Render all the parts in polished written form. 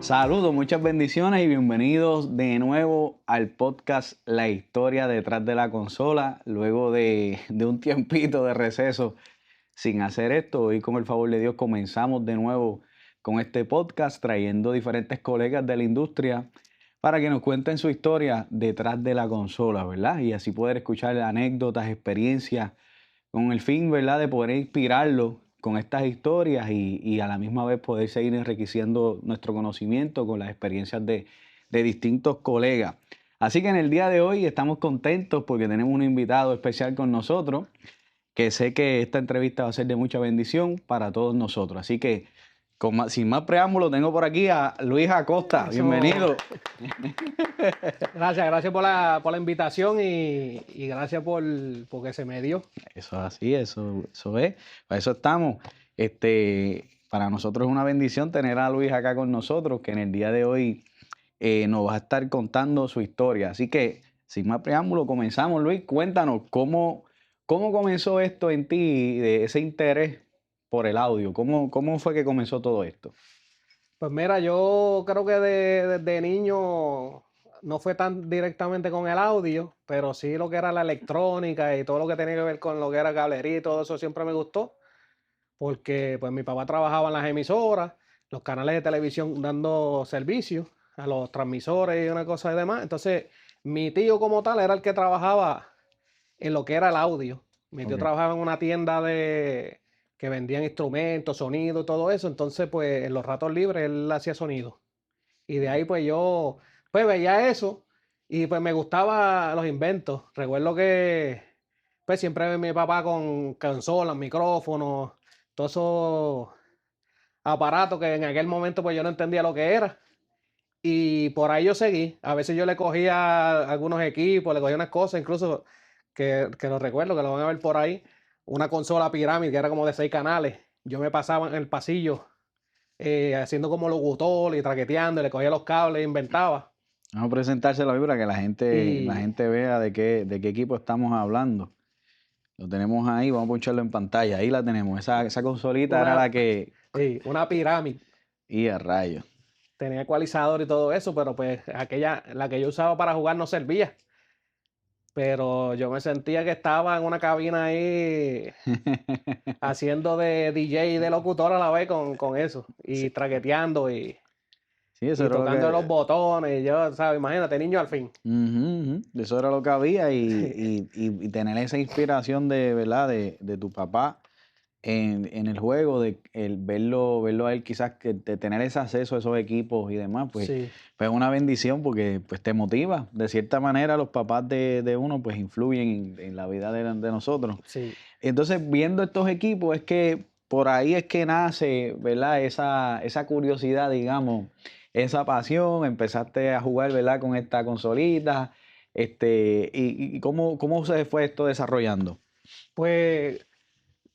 Saludos, muchas bendiciones y bienvenidos de nuevo al podcast La Historia Detrás de la Consola. Luego de un tiempito de receso sin hacer esto, hoy con el favor de Dios comenzamos de nuevo con este podcast trayendo diferentes colegas de la industria para que nos cuenten su historia detrás de la consola, ¿verdad? Y así poder escuchar anécdotas, experiencias, con el fin, ¿verdad?, de poder inspirarlos con estas historias y a la misma vez poder seguir enriqueciendo nuestro conocimiento con las experiencias de distintos colegas. Así que en el día de hoy estamos contentos porque tenemos un invitado especial con nosotros, que sé que esta entrevista va a ser de mucha bendición para todos nosotros. Así que, sin más preámbulo, tengo por aquí a Luis Acosta. Bienvenido. Gracias por la invitación y gracias porque se me dio. Eso es así, eso es. Para eso estamos. Para nosotros es una bendición tener a Luis acá con nosotros, que en el día de hoy nos va a estar contando su historia. Así que, sin más preámbulo, comenzamos. Luis, cuéntanos cómo comenzó esto en ti, de ese interés por el audio. ¿Cómo fue que comenzó todo esto? Pues mira, yo creo que desde niño no fue tan directamente con el audio, pero sí lo que era la electrónica y todo lo que tenía que ver con lo que era cablería y todo eso siempre me gustó, porque pues mi papá trabajaba en las emisoras, los canales de televisión dando servicio a los transmisores y una cosa y demás. Entonces, mi tío como tal era el que trabajaba en lo que era el audio. Mi tío trabajaba en una tienda que vendían instrumentos, sonido, todo eso. Entonces, pues en los ratos libres él hacía sonido. Y de ahí, pues yo pues veía eso y pues me gustaba los inventos. Recuerdo que pues siempre mi papá con consolas, micrófonos, todos esos aparatos que en aquel momento pues yo no entendía lo que era. Y por ahí yo seguí. A veces yo le cogía algunos equipos, le cogía unas cosas, incluso que lo recuerdo, que lo van a ver por ahí. Una consola pirámide que era como de 6 canales. Yo me pasaba en el pasillo haciendo como locutor y traqueteando, le cogía los cables, inventaba. Vamos a presentárselo ahí para que la Y gente vea de qué equipo estamos hablando. Lo tenemos ahí, vamos a poncharlo en pantalla. Ahí la tenemos. Esa consolita era la que... una pirámide. Y a rayos. Tenía ecualizador y todo eso, pero pues la que yo usaba para jugar no servía. Pero yo me sentía que estaba en una cabina ahí haciendo de DJ y de locutor a la vez con eso. Y traqueteando y Sí, eso era lo tocando los que... botones. Y yo, ¿sabes? Imagínate, niño al fin. Eso era lo que había y tener esa inspiración de, ¿verdad? De tu papá en el juego, de el verlo a él quizás, de tener ese acceso a esos equipos y demás, pues Sí, es una bendición porque pues te motiva. De cierta manera los papás de uno pues influyen en la vida de nosotros. sí. Entonces, viendo estos equipos, es que por ahí es que nace, ¿verdad? Esa curiosidad, digamos, esa pasión. Empezaste a jugar, ¿verdad? Con esta consolita. Y cómo se fue esto desarrollando. Pues,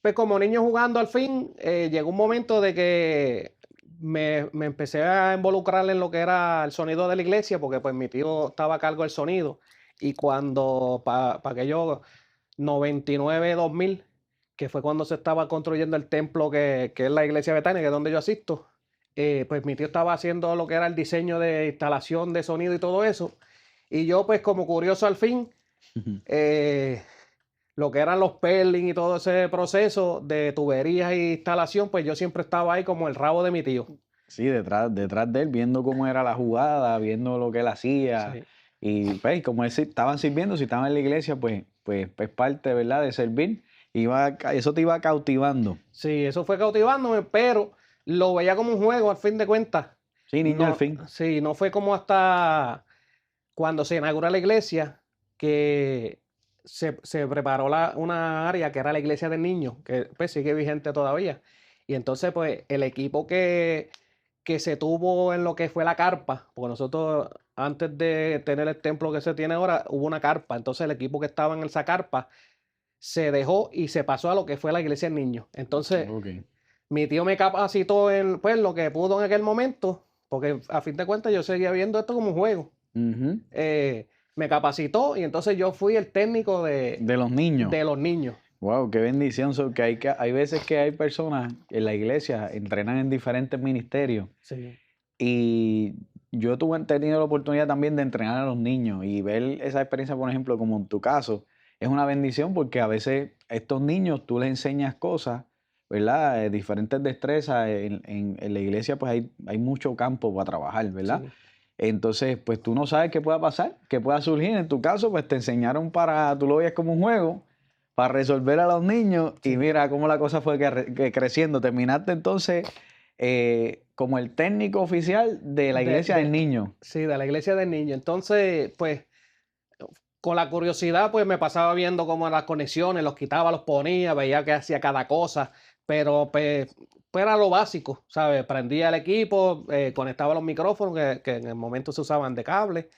pues como niño jugando al fin, llegó un momento de que me empecé a involucrar en lo que era el sonido de la iglesia, porque pues mi tío estaba a cargo del sonido. Y cuando, para aquello 99, 2000, que fue cuando se estaba construyendo el templo que es la iglesia Betania, que es donde yo asisto, pues mi tío estaba haciendo lo que era el diseño de instalación de sonido y todo eso. Y yo, pues como curioso al fin, eh, lo que eran los perling y todo ese proceso de tuberías e instalación, pues yo siempre estaba ahí como el rabo de mi tío. Sí, detrás de él, viendo cómo era la jugada, viendo lo que él hacía. Sí, Y pues, como estaban sirviendo, si estaban en la iglesia, pues parte, ¿verdad?, de servir. Eso te iba cautivando. sí, eso fue cautivándome, pero lo veía como un juego al fin de cuentas. Sí, niño, al No, fin. sí, no fue como hasta cuando se inaugura la iglesia que se preparó una área que era la iglesia del niño, que pues sigue vigente todavía. Y entonces, pues, el equipo que se tuvo en lo que fue la carpa, porque nosotros antes de tener el templo que se tiene ahora, hubo una carpa. Entonces el equipo que estaba en esa carpa se dejó y se pasó a lo que fue la iglesia del niño. Entonces, Ok. mi tío me capacitó en pues, lo que pudo en aquel momento, porque a fin de cuentas yo seguía viendo esto como un juego. Ujú. Me capacitó y entonces yo fui el técnico De los niños. de los niños. Wow, qué bendición. Que hay veces que hay personas en la iglesia, entrenan en diferentes ministerios. Sí, Y yo he tenido la oportunidad también de entrenar a los niños y ver esa experiencia, por ejemplo, como en tu caso, es una bendición porque a veces a estos niños tú les enseñas cosas, ¿verdad? Diferentes destrezas. En la iglesia pues hay mucho campo para trabajar, ¿verdad? Sí. Entonces, pues tú no sabes qué pueda pasar, qué pueda surgir. En tu caso, pues te enseñaron tú lo veías como un juego, para resolver a los niños y Sí. mira cómo la cosa fue creciendo. Terminaste entonces como el técnico oficial de la De, iglesia del de, niño. sí, de la iglesia del niño. Entonces, pues, con la curiosidad, pues me pasaba viendo cómo las conexiones, los quitaba, los ponía, veía que hacía cada cosa, pero pues era lo básico, ¿sabes? Prendía el equipo, conectaba los micrófonos que en el momento se usaban de cable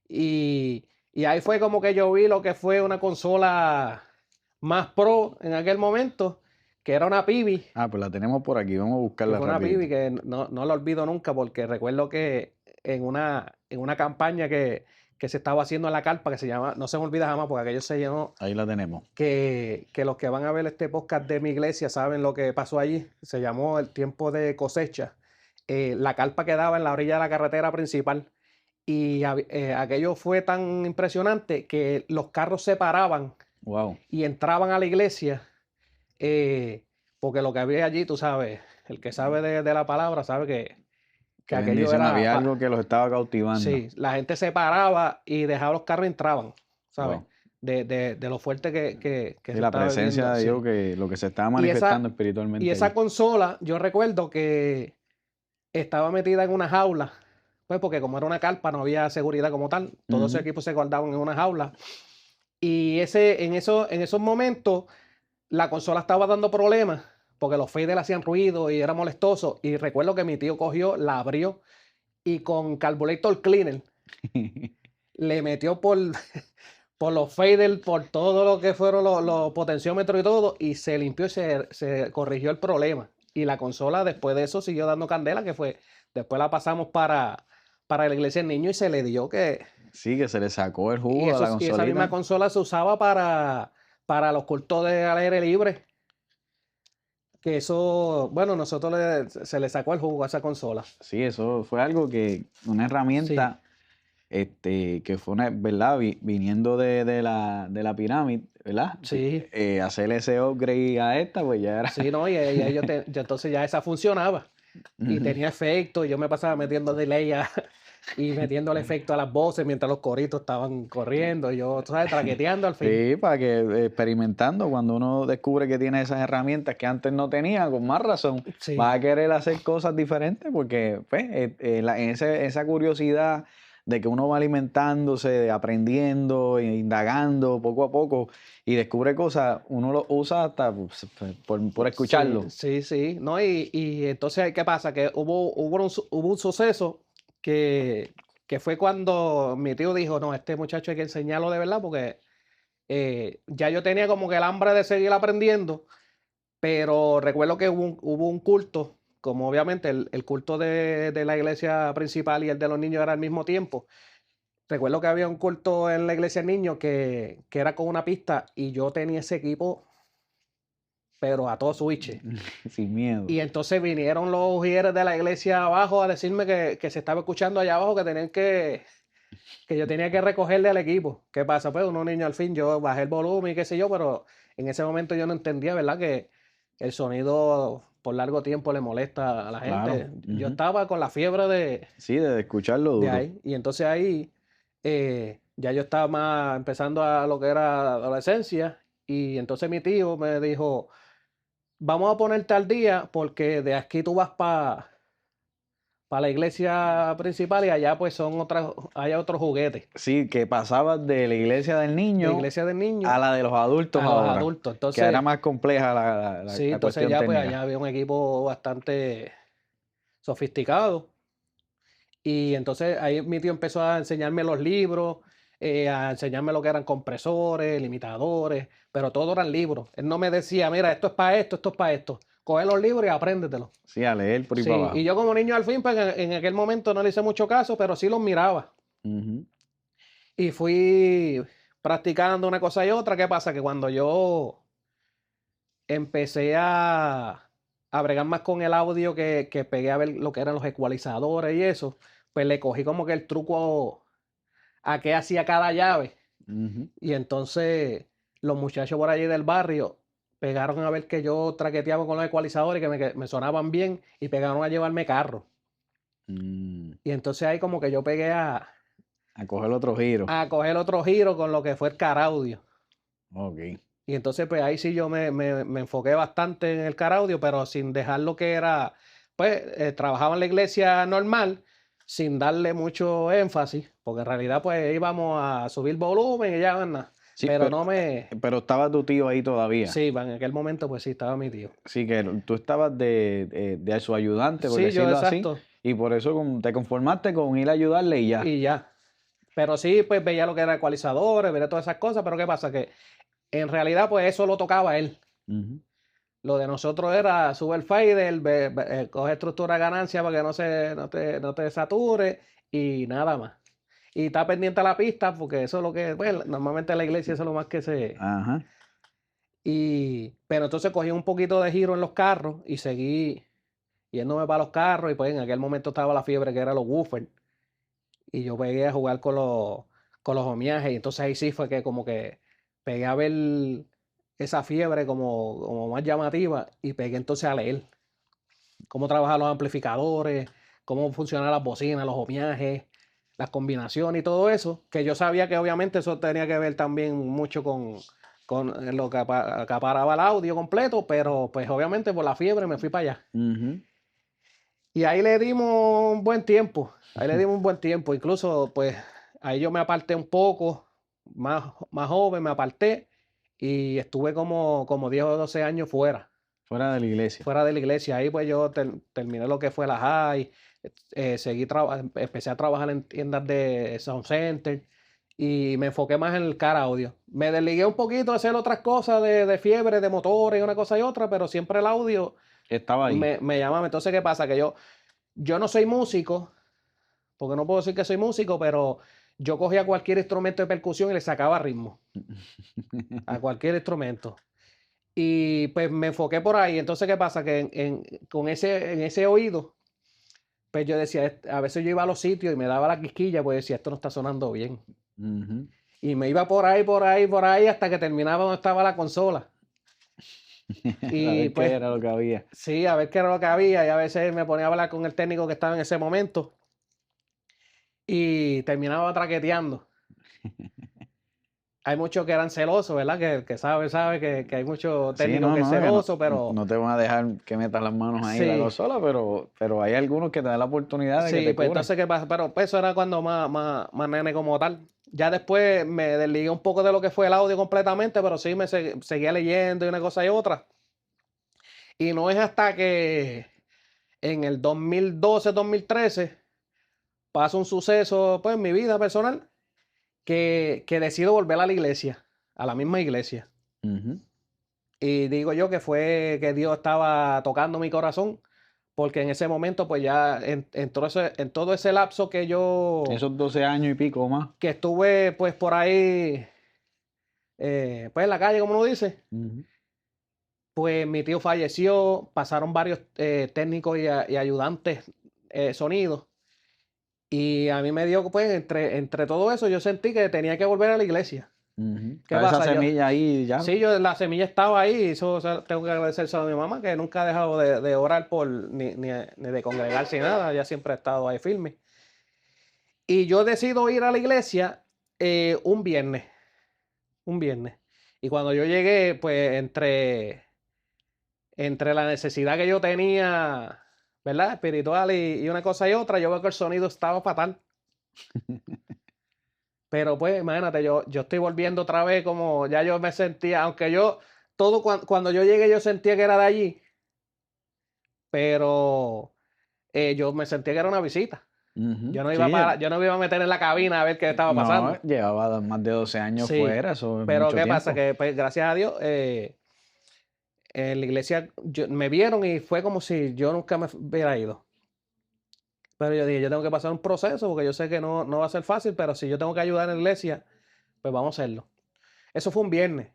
y ahí fue como que yo vi lo que fue una consola más pro en aquel momento, que era una Pibi, Ah, pues la tenemos por aquí, vamos a que buscarla fue una rapidito. Pibi que no la olvido nunca porque recuerdo que en una campaña que se estaba haciendo en la carpa, que se llama, no se me olvida jamás porque aquello se llenó, Ahí la tenemos. que los que van a ver este podcast de mi iglesia saben lo que pasó allí, se llamó el tiempo de cosecha. La carpa quedaba en la orilla de la carretera principal y aquello fue tan impresionante que los carros se paraban Wow. y entraban a la iglesia, eh, porque lo que había allí, tú sabes, el que sabe de la palabra sabe que Qué aquello bendición, era, había algo que los estaba cautivando. sí, la gente se paraba y dejaba los carros y entraban, ¿sabes? Wow. De lo fuerte que Sí, se la estaba presencia viviendo, de Dios, sí. que lo que se estaba Y manifestando y espiritualmente esa allí. consola, yo recuerdo que estaba metida en una jaula, pues porque como era una carpa, no había seguridad como tal, todos esos Ujú. equipos se guardaban en una jaula. Y en esos momentos la consola estaba dando problemas porque los faders hacían ruido y era molestoso. Y recuerdo que mi tío cogió, la abrió y con Carburetor Cleaner le metió por los faders, por todo lo que fueron los potenciómetros y todo, y se limpió y se corrigió el problema. Y la consola después de eso siguió dando candela, después la pasamos para la iglesia del niño y se le dio que, Sí, que se le sacó el y, jugo a la y esa misma consolita. consola se usaba para los cultos de al aire libre. Que eso, bueno, se le sacó el jugo a esa consola. Sí, eso fue algo una Sí, herramienta, que fue una, ¿verdad? Viniendo de la pirámide, ¿verdad? sí, Hacer ese upgrade a esta, pues ya era. sí, ¿no? Y entonces ya esa funcionaba y Ujú. tenía efecto. Y yo me pasaba metiendo delay y metiendo el efecto a las voces mientras los coritos estaban corriendo. Y yo, tú sabes, traqueteando al fin. Sí, para que experimentando, cuando uno descubre que tiene esas herramientas que antes no tenía, con más razón, Sí, vas a querer hacer cosas diferentes porque pues, esa curiosidad de que uno va alimentándose, aprendiendo, indagando poco a poco y descubre cosas, uno lo usa hasta pues, por sí, escucharlo. sí, sí. ¿No? Y entonces, ¿qué pasa? Que hubo un suceso que, que fue cuando mi tío dijo, no, este muchacho hay que enseñarlo de verdad porque ya yo tenía como que el hambre de seguir aprendiendo, pero recuerdo que hubo un culto, como obviamente el culto de la iglesia principal y el de los niños era al mismo tiempo. Recuerdo que había un culto en la iglesia de niños que era con una pista y yo tenía ese equipo, pero a todo switch. Sin miedo. Y entonces vinieron los ujieres de la iglesia abajo a decirme que se estaba escuchando allá abajo, que yo tenía que recogerle al equipo. ¿Qué pasa? Pues unos niños al fin, yo bajé el volumen y qué sé yo, pero en ese momento yo no entendía, ¿verdad? Que el sonido por largo tiempo le molesta a la Claro. gente. Yo Ujú. estaba con la fiebre Sí, de escucharlo de duro. ahí. Y entonces ahí ya yo estaba más empezando a lo que era adolescencia. Y entonces mi tío me dijo, vamos a ponerte al día porque de aquí tú vas para la iglesia principal y allá pues hay otros juguetes Sí, que pasaba de la iglesia del de niño iglesia del a niño la de los adultos a los ahora, adultos. que era Entonces, más compleja la, la- sí, la entonces cuestión ya pues allá técnica. había un equipo bastante sofisticado. Y entonces ahí mi tío empezó a enseñarme los libros, a enseñarme lo que eran compresores, limitadores, pero todo eran libros. Él no me decía, mira, esto es para esto. Coge los libros y apréndetelo. Sí, a leer por ahí para Sí, y abajo. yo como niño al fin, pues en aquel momento no le hice mucho caso, pero sí los miraba. Ujú. Y fui practicando una cosa y otra. ¿Qué pasa? Que cuando yo empecé a a bregar más con el audio que pegué a ver lo que eran los ecualizadores y eso, pues le cogí como que el truco a qué hacía cada llave. Ujú. Y entonces los muchachos por allí del barrio pegaron a ver que yo traqueteaba con los ecualizadores que me sonaban bien y pegaron a llevarme carro. Mm, Y entonces ahí como que yo pegué a coger otro giro. a coger otro giro con lo que fue el car audio. Ok. Y entonces pues ahí sí yo me enfoqué bastante en el car audio, pero sin dejar lo que era, pues trabajaba en la iglesia normal, sin darle mucho énfasis, porque en realidad pues íbamos a subir volumen y ya, nada. Sí, Pero no me... pero estaba tu tío ahí todavía. Sí, en aquel momento pues sí, estaba mi tío. Sí, que tú estabas de su ayudante, por Sí, yo decirlo así, exacto. y por eso te conformaste con ir a ayudarle y ya. Y ya. Pero sí, pues veía lo que era ecualizadores, veía todas esas cosas, pero ¿qué pasa? Que en realidad pues eso lo tocaba él. Ujú. Lo de nosotros era sube el fader, coge estructura de ganancia para que no te sature y nada más. Y está pendiente a la pista porque eso es lo que, bueno, normalmente en la iglesia eso es lo más que se... Ajá. Pero entonces cogí un poquito de giro en los carros y seguí yéndome para los carros y pues en aquel momento estaba la fiebre que era los woofers. Y yo pegué a jugar con los homiajes. Y entonces ahí sí fue que como que pegué a ver esa fiebre como más llamativa y pegué entonces a leer cómo trabajan los amplificadores, cómo funcionan las bocinas, los homiajes, las combinaciones y todo eso, que yo sabía que obviamente eso tenía que ver también mucho con lo que acaparaba el audio completo, pero pues obviamente por la fiebre me fui para allá. Ujú. Y ahí le dimos un buen tiempo, ahí le dimos un buen tiempo, incluso pues ahí yo me aparté un poco, más joven me aparté y estuve como 10 o 12 años Fuera de la iglesia. fuera de la iglesia. Ahí pues yo terminé lo que fue la high, empecé a trabajar en tiendas de sound center y me enfoqué más en el car audio. Me desligué un poquito a hacer otras cosas de fiebre, de motores, una cosa y otra, pero siempre el audio Estaba ahí. me llamaba. Entonces, ¿qué pasa? Que yo no soy músico, porque no puedo decir que soy músico, pero yo cogía cualquier instrumento de percusión y le sacaba ritmo a cualquier instrumento. Y pues me enfoqué por ahí. Entonces, ¿qué pasa? Que en ese oído, pues yo decía, a veces yo iba a los sitios y me daba la quisquilla, pues decía, esto no está sonando bien. Ujú. Y me iba por ahí, por ahí, por ahí, hasta que terminaba donde estaba la consola. A Y ver qué pues, era lo que había. sí, a ver qué era lo que había. Y a veces me ponía a hablar con el técnico que estaba en ese momento y terminaba traqueteando. Hay muchos que eran celosos, ¿verdad? Que sabe que hay muchos Sí, técnicos no, que es no, que celoso, pero no te van a dejar que metas las manos ahí en la sí. consola, pero hay algunos que te dan la oportunidad de que Sí, te pues cubran. entonces, ¿qué pasa? Pero pues, eso era cuando más nene como tal. Ya después me desligué un poco de lo que fue el audio completamente, pero sí seguía leyendo y una cosa y otra. Y no es hasta que en el 2012, 2013 pasa un suceso pues, en mi vida personal que decido volver a la iglesia, a la misma iglesia. Ujú. Y digo yo que fue que Dios estaba tocando mi corazón, porque en ese momento pues ya en todo ese lapso Esos 12 años y pico más. que estuve pues por ahí, pues en la calle, como uno dice, Ujú. pues mi tío falleció, pasaron varios técnicos y ayudantes sonidos, y a mí me dio, pues entre todo eso, yo sentí que tenía que volver a la iglesia. Ujú. ¿Qué Está esa pasa? semilla ahí ya. Sí, la semilla estaba ahí, y eso, o sea, tengo que agradecérselo a mi mamá, que nunca ha dejado de orar ni de congregarse ni nada, ella siempre ha estado ahí firme. Y yo decido ir a la iglesia un viernes. Un viernes. Y cuando yo llegué, pues entre la necesidad que yo tenía, ¿verdad? Espiritual y una cosa y otra, yo veo que el sonido estaba fatal. Pero pues, imagínate, yo estoy volviendo otra vez como ya yo me sentía, aunque cuando yo llegué yo sentía que era de allí, pero yo me sentía que era una visita. Ujú. Yo no iba Sí, yo no me iba a meter en la cabina a ver qué estaba no, pasando. llevaba más de 12 años Sí, fuera, eso es pero mucho ¿qué pasa? tiempo. Que pues gracias a Dios en la iglesia me vieron y fue como si yo nunca me hubiera ido. Pero yo dije, yo tengo que pasar un proceso porque yo sé que no va a ser fácil, pero si yo tengo que ayudar en la iglesia, pues vamos a hacerlo. Eso fue un viernes.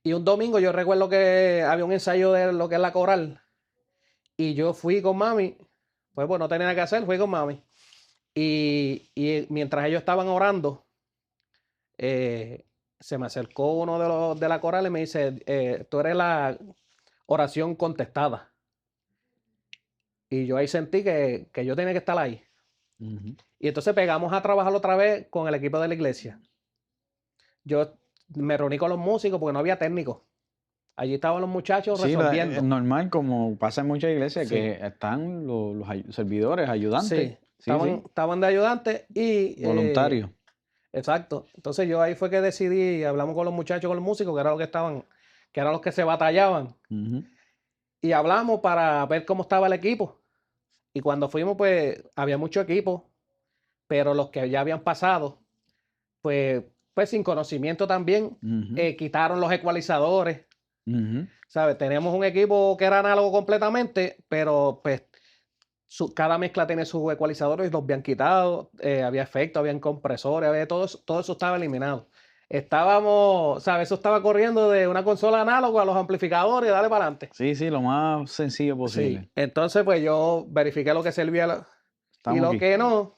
Y un domingo yo recuerdo que había un ensayo de lo que es la coral. Y yo fui con mami, pues no tenía nada que hacer, fui con mami. Y mientras ellos estaban orando, se me acercó uno de los de la coral y me dice, tú eres la oración contestada. Y yo ahí sentí que yo tenía que estar ahí. Ujú. Y entonces pegamos a trabajar otra vez con el equipo de la iglesia. Yo me reuní con los músicos porque no había técnicos. Allí estaban los muchachos Sí, es resolviendo. normal, como pasa en muchas iglesias, Sí, que están servidores, ayudantes, sí. sí, sí, Estaban de ayudantes y voluntarios. exacto. Entonces yo ahí fue que decidí, hablamos con los muchachos, con los músicos, que eran los que estaban, que eran los que se batallaban. Ujú, Y hablamos para ver cómo estaba el equipo. Y cuando fuimos, pues había mucho equipo, pero los que ya habían pasado, pues, pues sin conocimiento también, ujú, quitaron los ecualizadores. ujú. ¿Sabes? Teníamos un equipo que era análogo completamente, pero pues cada mezcla tiene sus ecualizadores y los habían quitado, había efectos, habían compresores, había todo eso estaba eliminado. Estábamos, ¿sabes? Eso estaba corriendo de una consola análoga a los amplificadores y dale para adelante. Sí, sí, lo más sencillo Sí, posible. entonces pues yo verifiqué lo que servía y Estamos lo aquí. que no.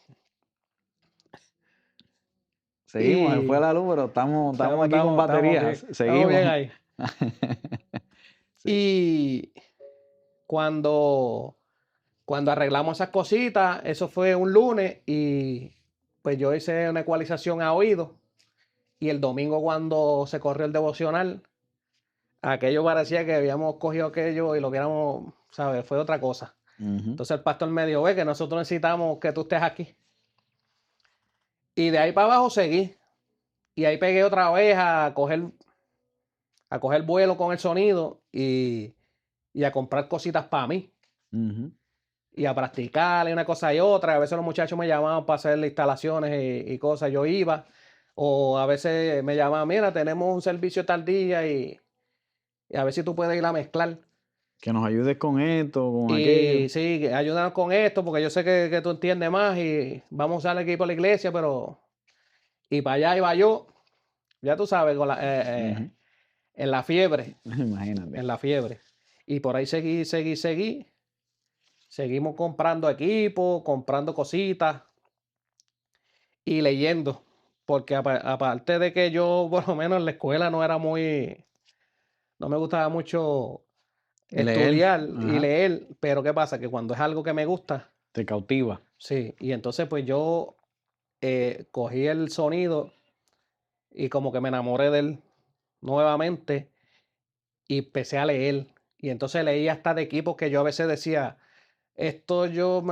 Seguimos, se fue Y la luz, pero estamos aquí con baterías. estamos bien Seguimos. ahí. Sí. Y cuando arreglamos esas cositas, eso fue un lunes y pues yo hice una ecualización a oído y el domingo cuando se corrió el devocional, aquello parecía que habíamos cogido aquello y lo hubiéramos, ¿sabes? Fue otra cosa. Ujú. Entonces el pastor me dijo, ve que nosotros necesitamos que tú estés aquí. Y de ahí para abajo seguí. Y ahí pegué otra vez a coger vuelo con el sonido y a comprar cositas para mí. Ujú. Y a practicar y una cosa y otra. A veces los muchachos me llamaban para hacer instalaciones y cosas, yo iba. O a veces me llamaban, mira, tenemos un servicio tal día y a ver si tú puedes ir a mezclar. Que nos ayudes con esto, con aquello. Y sí, ayúdanos con esto, porque yo sé que tú entiendes más y vamos a usar el equipo de la iglesia, pero... Y para allá iba yo, ya tú sabes, Ujú. en la fiebre, Imagínate. en la fiebre. Y por ahí seguí. Seguimos comprando equipo, comprando cositas y leyendo. Porque aparte de que yo, por lo menos en la escuela no era muy, no me gustaba mucho Leer, estudiar y ajá, leer, pero ¿qué pasa? Que cuando es algo que me gusta, te cautiva. sí. Y entonces pues yo cogí el sonido y como que me enamoré de él nuevamente y empecé a leer. Y entonces leí hasta de equipos que yo a veces decía, esto yo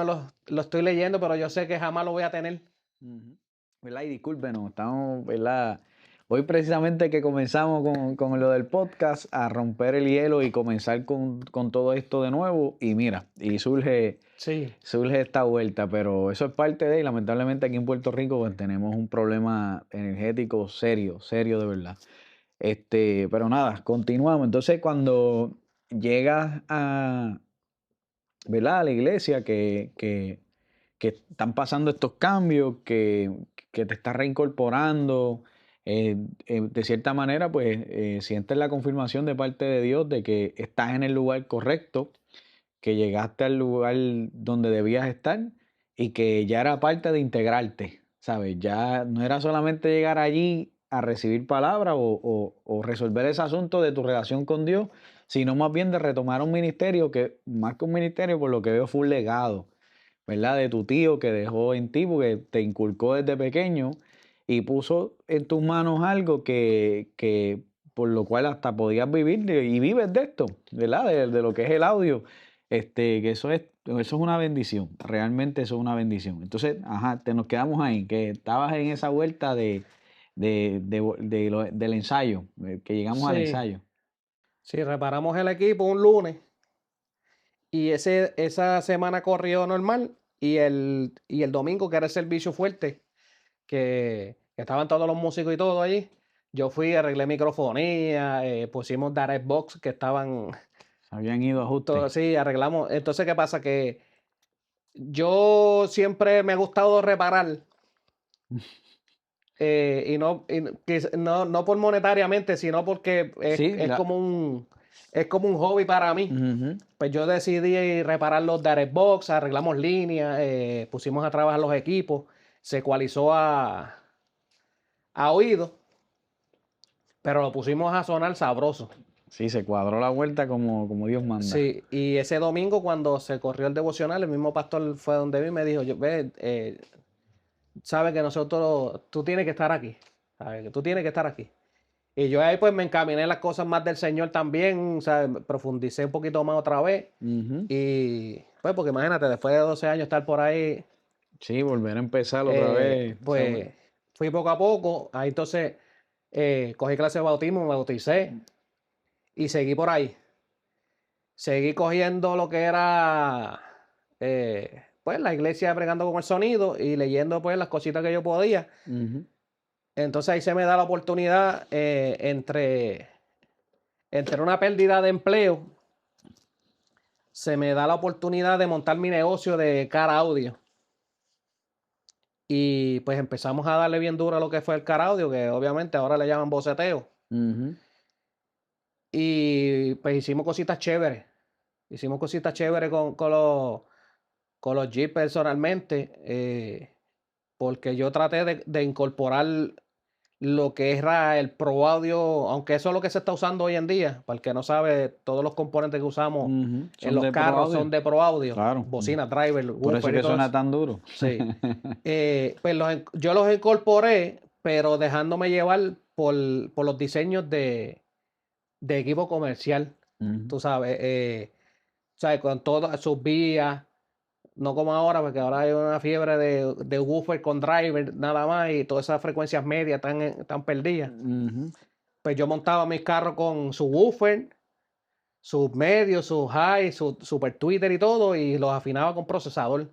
lo estoy leyendo, pero yo sé que jamás lo voy a tener. Ujú. ¿Verdad? Y discúlpenos, estamos, ¿verdad? Hoy precisamente que comenzamos con lo del podcast, a romper el hielo y comenzar con todo esto de nuevo. Y mira, y Sí, surge esta vuelta, pero eso es parte de, y lamentablemente aquí en Puerto Rico pues tenemos un problema energético serio, serio de verdad. Pero nada, continuamos. Entonces, cuando llegas a, ¿verdad? A la iglesia que están pasando estos cambios, que te estás reincorporando, de cierta manera, pues sientes la confirmación de parte de Dios de que estás en el lugar correcto, que llegaste al lugar donde debías estar y que ya era parte de integrarte, ¿sabes? Ya no era solamente llegar allí a recibir palabra o resolver ese asunto de tu relación con Dios, sino más bien de retomar un ministerio que, más que un ministerio, por lo que veo, fue un legado, ¿verdad? De tu tío que dejó en ti, porque te inculcó desde pequeño y puso en tus manos algo que por lo cual hasta podías vivir y vives de esto, ¿verdad? De lo que es el audio. Que eso es una bendición, realmente eso es una bendición. Entonces, ajá, nos quedamos ahí, que estabas en esa vuelta del ensayo, que llegamos al sí, ensayo. sí, reparamos el equipo un lunes y esa semana corrió normal y el domingo, que era el servicio fuerte, que estaban todos los músicos y todo allí, yo fui, arreglé microfonía, pusimos direct box que estaban Habían ido ajustes. todos, sí, arreglamos. Entonces, ¿qué pasa? Que yo siempre me ha gustado reparar y no por monetariamente, sino porque Sí, es como un, es como un hobby para mí. Ujú. Pues yo decidí reparar los direct box, arreglamos líneas, pusimos a trabajar los equipos, se ecualizó a oído, pero lo pusimos a sonar sabroso. Sí, se cuadró la vuelta como Dios manda. Sí, y ese domingo cuando se corrió el devocional, el mismo pastor fue donde vi y me dijo, ve, sabe que tú tienes que estar aquí, sabes que tú tienes que estar aquí. Y yo ahí pues me encaminé en las cosas más del Señor también, ¿sabes? Profundicé un poquito más otra vez. Ujú. Y pues porque imagínate, después de 12 años estar por ahí, Sí, volver a empezar otra vez. O sea, pues fui poco a poco. Ahí entonces cogí clase de bautismo, me bauticé y seguí por ahí. Seguí cogiendo lo que era pues la iglesia bregando con el sonido y leyendo pues las cositas que yo podía. ujú. Entonces ahí se me da la oportunidad entre una pérdida de empleo, se me da la oportunidad de montar mi negocio de cara audio. Y pues empezamos a darle bien duro a lo que fue el cara audio, que obviamente ahora le llaman boceteo. Ujú. Y pues hicimos cositas chéveres. Hicimos cositas chéveres con los Jeeps personalmente. Porque yo traté de incorporar lo que era el Pro Audio, aunque eso es lo que se está usando hoy en día. Para el que no sabe, todos los componentes que usamos Ujú. en Son los de Pro carros Audio. son de Pro Audio. Claro. Bocina, driver, Por eso woofer es y que todo suena eso. tan duro. Sí. Pues yo los incorporé, pero dejándome llevar por los diseños de equipo comercial. Ujú. Tú sabes, con todas sus vías, no como ahora, porque ahora hay una fiebre de woofer con driver, nada más, y todas esas frecuencias medias están perdidas. Ujú. Pues yo montaba mis carros con su woofer, sus medios, sus high, su super tweeter y todo, y los afinaba con procesador.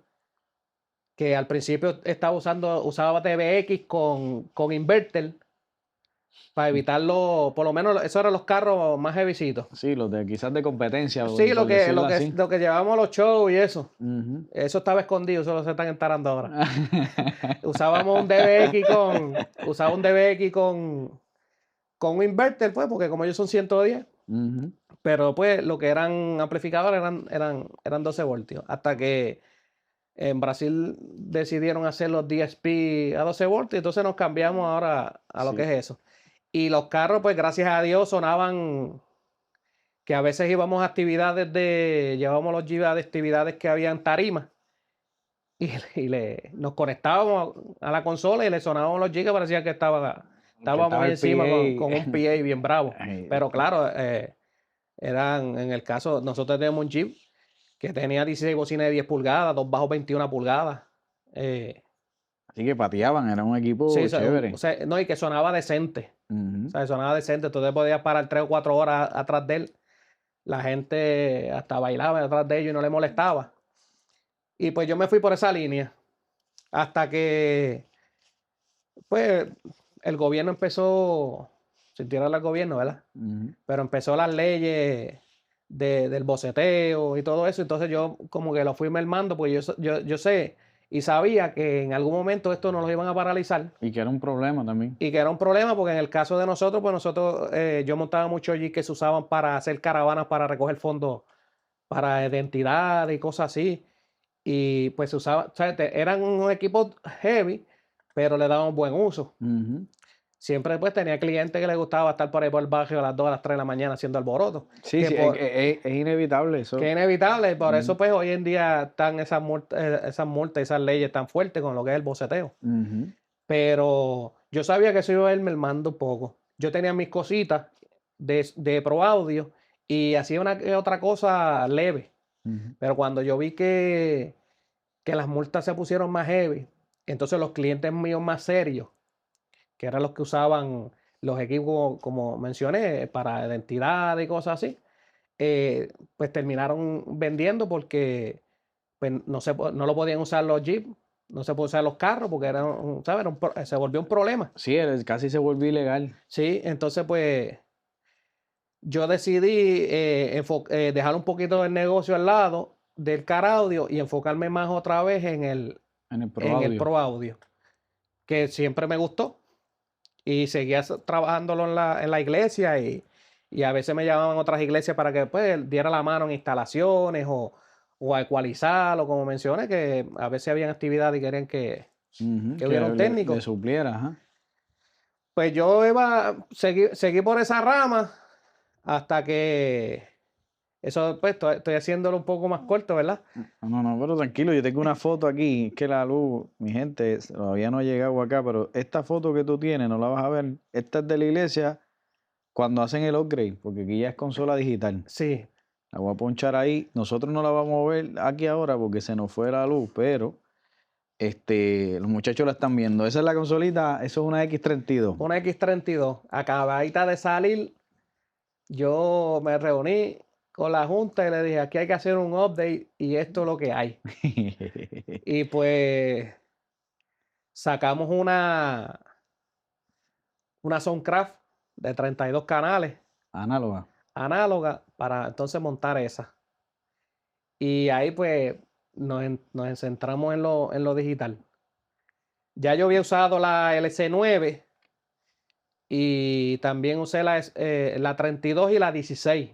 Que al principio usaba TVX con inverter para evitarlo, por lo menos esos eran los carros más heavicitos. Sí, los de quizás de competencia, Sí, por decirlo así. lo que llevábamos a los shows y eso. Ujú. Eso estaba escondido, eso lo se están enterando ahora. Usábamos un DBX usaba un DBX con un inverter, pues, porque como ellos son 110, Ujú. pero pues lo que eran amplificadores eran 12 voltios. Hasta que en Brasil decidieron hacer los DSP a 12 voltios, entonces nos cambiamos ahora a lo que Sí. es eso. Y los carros, pues gracias a Dios, sonaban que a veces íbamos a llevábamos los Jeep a actividades que había en tarima nos conectábamos a la consola y le sonábamos los Jeep que parecía que Que estábamos estaba ahí el encima con un PA. PA bien bravo. Ay, Pero claro, en el caso, nosotros tenemos un Jeep que tenía 16 bocinas de 10 pulgadas, dos bajos 21 pulgadas. Así que pateaban, era un equipo Sí, chévere. o sea, no, y que sonaba decente. O Ujú. sea, sonaba decente. Entonces podías parar 3 o 4 horas atrás de él. La gente hasta bailaba atrás de ellos y no le molestaba. Y pues yo me fui por esa línea. Hasta que, pues, el gobierno empezó, sin tirarle al gobierno, ¿verdad? Ujú. Pero empezó las leyes del boceteo y todo eso. Entonces yo como que lo fui mermando, porque yo sé y sabía que en algún momento esto nos lo iban a paralizar. Y que era un problema también. Y que era un problema porque en el caso de nosotros, pues yo montaba muchos Jeep que se usaban para hacer caravanas para recoger fondos para identidad y cosas así. Y pues se usaba, o sea, eran unos equipos heavy, pero le daban buen uso. Ujú. Siempre pues tenía clientes que les gustaba estar por ahí por el barrio a las 2, a las 3 de la mañana haciendo alboroto. Sí, Que, sí, por, es inevitable eso. que es inevitable, por eso Ujú. pues hoy en día están esas multas, esas leyes tan fuertes con lo que es el boceteo. Ujú. Pero yo sabía que eso iba a ir mermando un poco. Yo tenía mis cositas de Pro Audio y hacía una que otra cosa leve. Ujú. Pero cuando yo vi que las multas se pusieron más heavy, entonces los clientes míos más serios, que eran los que usaban los equipos, como mencioné, para identidad y cosas así, pues terminaron vendiendo porque pues, no lo podían usar los Jeep, no se podían usar los carros porque ¿sabes? Se volvió un problema. Sí, casi se volvió ilegal. Sí, entonces pues yo decidí dejar un poquito el negocio al lado del car audio y enfocarme más otra vez En el Pro en el Audio. Pro Audio, que siempre me gustó y seguía trabajándolo en la iglesia y Y a veces me llamaban otras iglesias para que pues diera la mano en instalaciones o a ecualizar, o como mencioné, que a veces habían actividades y querían que Que hubiera un le técnico. supliera, ajá. Pues seguí por esa rama hasta que eso, pues estoy haciéndolo un poco más corto, ¿verdad? No, no, pero tranquilo, yo tengo una foto aquí, es que la luz, mi gente, todavía no ha llegado acá, pero esta foto que tú tienes, no la vas a ver, esta es de la iglesia cuando hacen el upgrade, porque aquí ya es consola digital. Sí, La voy a ponchar ahí, nosotros no la vamos a ver aquí ahora porque se nos fue la luz, pero los muchachos la están viendo. Esa es la consolita, eso es una X32. una X32, acabadita de salir, yo me reuní con la junta y le dije, aquí hay que hacer un update y esto es lo que hay. Y pues sacamos una Soundcraft de 32 canales Análoga. análoga para entonces montar esa. Y ahí pues nos centramos en lo digital. Ya yo había usado la LC9 y también usé la 32 y la 16.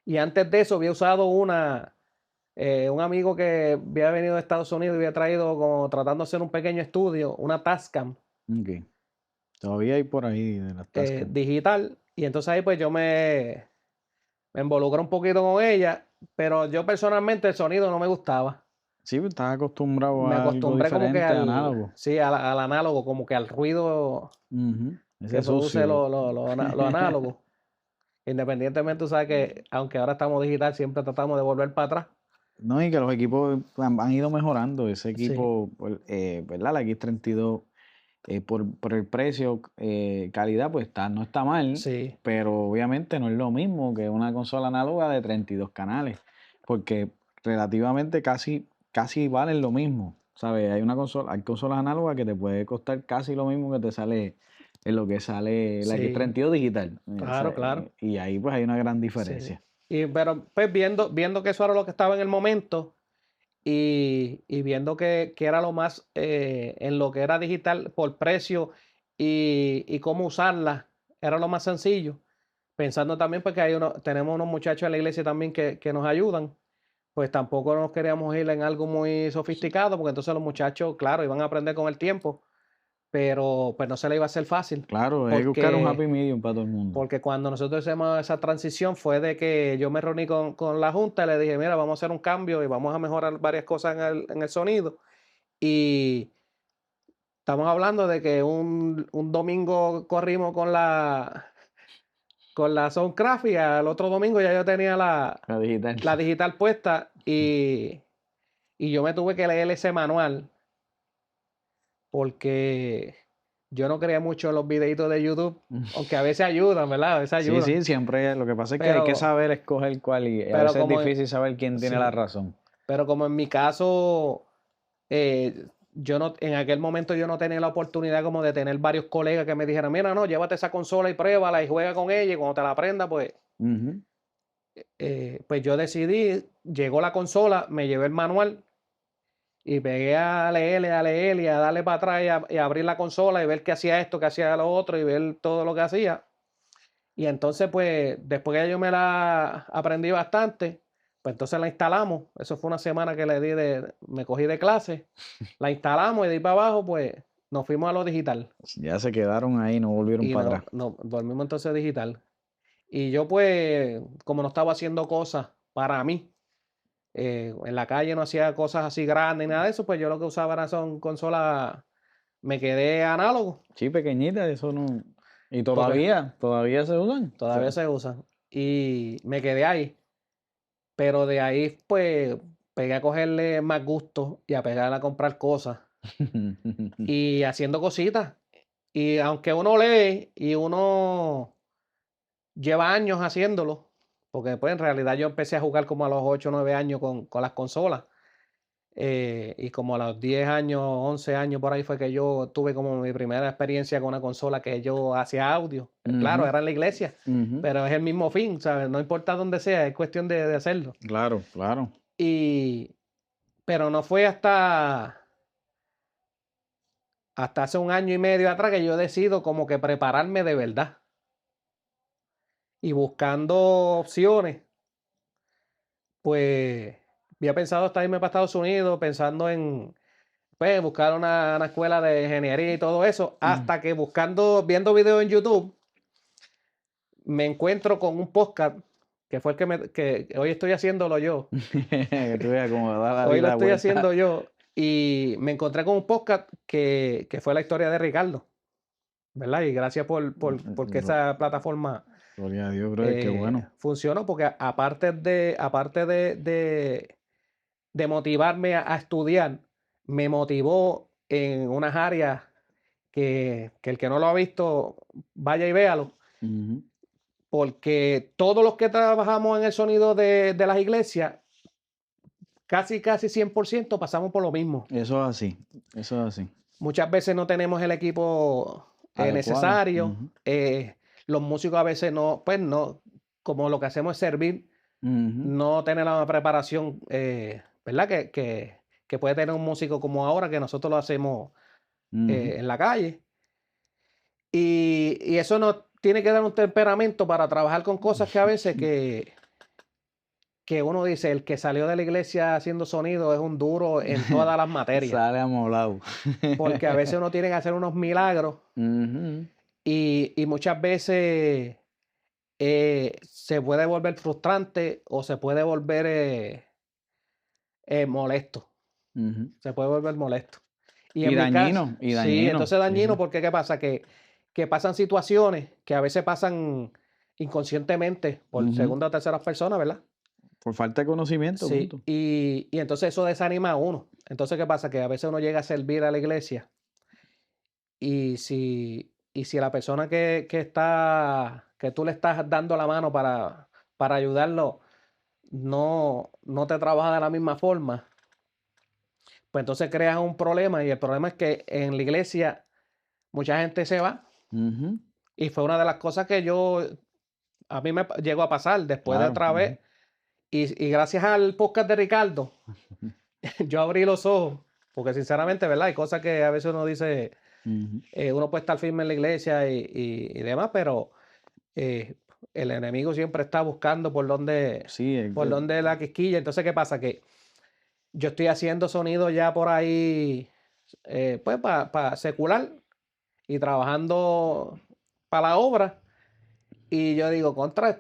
Y antes de eso había usado un amigo que había venido de Estados Unidos y había traído como tratando de hacer un pequeño estudio, una Tascam Ok. Todavía hay por ahí de las Tascam. digital. Y entonces ahí pues me involucré un poquito con ella, pero yo personalmente el sonido no me gustaba. Sí, pues, estás acostumbrado Me a algo acostumbré como que diferente, análogo. sí, al análogo, como que al ruido Ujú. Ese que es produce sucio. lo análogo. Independientemente, tú sabes que aunque ahora estamos digital, siempre tratamos de volver para atrás. No, y que los equipos han ido mejorando. Ese Sí, equipo, pues, ¿verdad? La X32, por el precio, calidad, pues no está mal, sí, pero obviamente no es lo mismo que una consola análoga de 32 canales, porque relativamente casi valen lo mismo, ¿sabes? Hay consolas análogas que te puede costar casi lo mismo que te sale en lo que sale la sí, X32 digital, claro, claro. y ahí pues hay una gran Sí. diferencia. Pero pues viendo que eso era lo que estaba en el momento y viendo que era lo más en lo que era digital por precio y cómo usarla, era lo más sencillo. Pensando también porque tenemos unos muchachos en la iglesia también que nos ayudan, pues tampoco nos queríamos ir en algo muy sofisticado, porque entonces los muchachos, claro, iban a aprender con el tiempo, pero pues no se le iba a hacer fácil, Claro, hay que buscar un porque, happy medium para todo el mundo. porque cuando nosotros hicimos esa transición fue de que yo me reuní con la junta y le dije, mira, vamos a hacer un cambio y vamos a mejorar varias cosas en el sonido. Y estamos hablando de que un domingo corrimos con la Soundcraft y al otro domingo ya yo tenía La digital. la digital puesta y yo me tuve que leer ese manual porque yo no creía mucho en los videitos de YouTube, aunque a veces ayudan, ¿verdad? A veces Sí, ayudan. sí, siempre lo que pasa es que hay que Pero, saber escoger cuál y a pero veces es como, difícil saber quién tiene la sí, razón. pero como en mi caso, yo no, en aquel momento yo no tenía la oportunidad como de tener varios colegas que me dijeran, mira, no, llévate esa consola y pruébala y juega con ella y cuando te la aprenda, Ujú. pues yo decidí, llegó la consola, me llevé el manual y pegué a leer y a darle para atrás y a abrir la consola y ver qué hacía esto, qué hacía lo otro y ver todo lo que hacía. Y entonces, pues, después que yo me la aprendí bastante, pues entonces la instalamos. Eso fue una semana que me cogí de clase. La instalamos y de ahí para abajo, pues, nos fuimos a lo digital. Ya se quedaron ahí, no volvieron Y para atrás. no, volvimos entonces a digital. Y yo, pues, como no estaba haciendo cosas para mí, en la calle no hacía cosas así grandes ni nada de eso, pues yo lo que usaba son consolas, me quedé análogo, Sí, pequeñita, eso no. Y porque todavía se usan. O todavía sea, se usan. Y me quedé ahí. Pero de ahí, pues, pegué a cogerle más gusto y a pegar a comprar cosas y haciendo cositas. Y aunque uno lee y uno lleva años haciéndolo, porque después en realidad yo empecé a jugar como a los 8 o 9 años con las consolas. Y como a los 10 años, 11 años por ahí fue que yo tuve como mi primera experiencia con una consola que yo hacía audio. Claro, Ujú, era en la iglesia, ujú. pero es el mismo fin, ¿sabes? No importa dónde sea, es cuestión de hacerlo. Claro, claro. Y, pero no fue hasta hace un año y medio atrás que yo decido como que prepararme de verdad. y buscando opciones, pues había pensado hasta irme para Estados Unidos, pensando en pues, buscar una escuela de ingeniería y todo eso, Mm. hasta que viendo videos en YouTube, me encuentro con un podcast que fue el que hoy estoy haciéndolo yo. Que tú veas cómo da la Hoy lo vida estoy haciendo vuelta. yo y me encontré con un podcast que fue la historia de Ricardo, ¿verdad? Y gracias porque Glo- esa plataforma Gloria a Dios, brother, qué bueno. funcionó, porque aparte de motivarme a estudiar, me motivó en unas áreas que el que no lo ha visto, vaya y véalo, Ujú. porque todos los que trabajamos en el sonido de las iglesias, casi 100% pasamos por lo mismo. Eso es así, eso es así. Muchas veces no tenemos el equipo Adecuado. necesario. Ujú. Los músicos a veces no, pues no, como lo que hacemos es servir, Ujú. no tener la preparación, ¿verdad? Que puede tener un músico como ahora, que nosotros lo hacemos Ujú. en la calle. Y eso nos tiene que dar un temperamento para trabajar con cosas que a veces que uno dice, el que salió de la iglesia haciendo sonido es un duro en todas las materias, Sale amolado. porque a veces uno tiene que hacer unos milagros Ujú. y muchas veces se puede volver frustrante o se puede volver molesto, Ujú. se puede volver molesto. Y Y en mi caso, dañino, y sí, dañino. entonces Sí, dañino sí. porque ¿qué pasa? Que pasan situaciones que a veces pasan inconscientemente por Ujú. segunda o terceras personas, ¿verdad? Por falta de conocimiento, Sí, punto. y entonces eso desanima a uno. Entonces, ¿qué pasa? Que a veces uno llega a servir a la iglesia y si la persona que tú le estás dando la mano para ayudarlo no te trabaja de la misma forma, pues entonces creas un problema y el problema es que en la iglesia mucha gente se va Ujú. y fue una de las cosas que a mí llegó a pasar después de Claro. otra Ujú. vez y gracias al podcast de Ricardo, yo abrí los ojos, porque sinceramente, ¿verdad? Hay cosas que a veces uno dice, Ujú. uno puede estar firme en la iglesia y demás, pero eh, el enemigo siempre está buscando Sí, por dónde la quisquilla. Entonces, ¿qué pasa? Que yo estoy haciendo sonido ya por ahí, pues, para secular y trabajando para la obra. Y yo digo, contra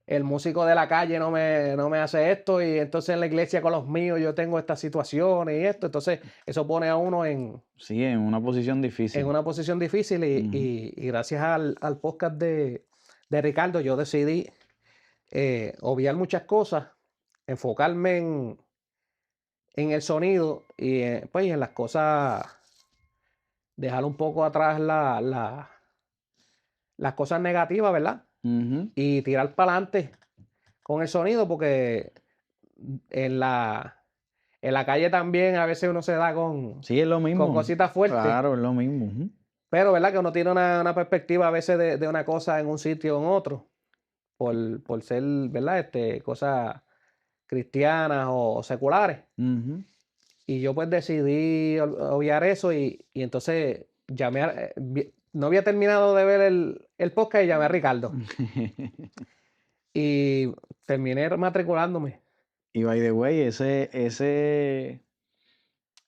el músico de la calle no me hace esto, y entonces en la iglesia con los míos yo tengo estas situaciones y esto. Entonces, eso pone a uno sí, en una posición en difícil. una posición difícil Ujú. y gracias al podcast de Ricardo yo decidí obviar muchas cosas, enfocarme en el sonido y pues en las cosas, dejar un poco atrás las cosas negativas, ¿verdad? Ujú. Y tirar para adelante con el sonido, porque en la calle también a veces uno se da Sí, es lo con mismo. cositas fuertes. Claro, es lo mismo. Ujú. Pero, ¿verdad? Que uno tiene una perspectiva a veces de una cosa en un sitio o en otro, por ser, ¿verdad? Cosas cristianas o seculares. Ujú. Y yo pues decidí obviar eso y entonces no había terminado de ver el podcast y llamé a Ricardo. Y terminé matriculándome. Y by the way,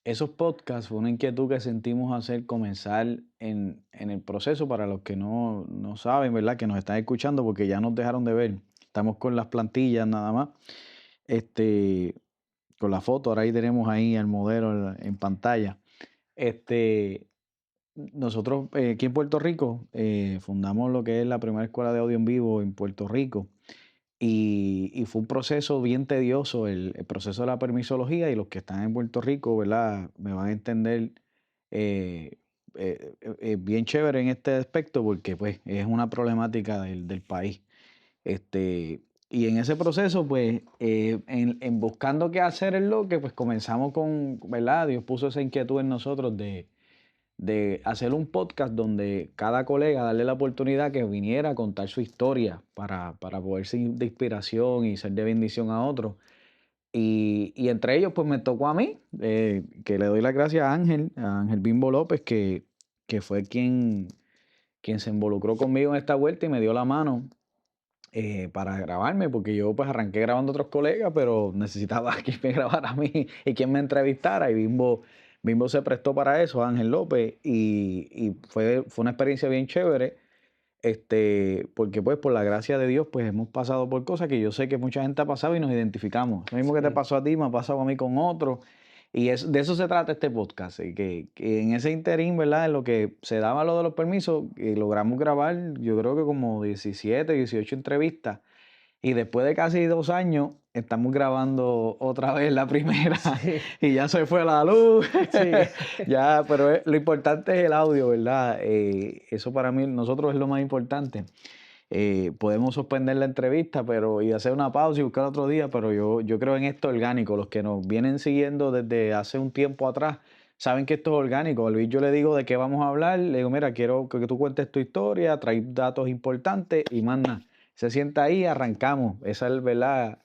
esos podcasts fue una inquietud que sentimos hacer comenzar en el proceso para los que no saben, ¿verdad? Que nos están escuchando porque ya nos dejaron de ver. Estamos con las plantillas nada más. Este, con la foto, ahora ahí tenemos ahí al modelo en pantalla. Este, nosotros aquí en Puerto Rico fundamos lo que es la primera escuela de audio en vivo en Puerto Rico. Y fue un proceso bien tedioso el proceso de la permisología, y los que están en Puerto Rico, ¿verdad? Me van a entender eh, bien chévere en este aspecto porque pues es una problemática del país. Este, y en ese proceso, pues, en buscando qué hacer en lo que, pues comenzamos con, ¿verdad? Dios puso esa inquietud en nosotros de hacer un podcast donde cada colega darle la oportunidad que viniera a contar su historia para poder ser de inspiración y ser de bendición a otros. Y entre ellos, pues me tocó a mí, que le doy las gracias a Ángel Bimbo López, que fue quien se involucró conmigo en esta vuelta y me dio la mano. para grabarme, porque yo pues arranqué grabando a otros colegas, pero necesitaba que me grabara a mí y quien me entrevistara, y Bimbo se prestó para eso, Ángel López, y fue una experiencia bien chévere, porque pues por la gracia de Dios pues hemos pasado por cosas que yo sé que mucha gente ha pasado y nos identificamos. Lo mismo que te Sí, pasó a ti, me ha pasado a mí con otros, y de eso se trata este podcast, y que en ese interín, ¿verdad? En lo que se daba lo de los permisos, logramos grabar, yo creo que como 17, 18 entrevistas, y después de casi 2 años, estamos grabando otra vez la primera sí, y ya se fue la luz. sí, Ya, pero lo importante es el audio, ¿verdad? Eso para mí, nosotros es lo más importante. Podemos suspender la entrevista y hacer una pausa y buscar otro día, pero yo creo en esto orgánico. Los que nos vienen siguiendo desde hace un tiempo atrás saben que esto es orgánico. A Luis yo le digo de qué vamos a hablar, le digo, mira, quiero que tú cuentes tu historia, traes datos importantes y manda. Se sienta ahí, arrancamos. Esa es, ¿verdad?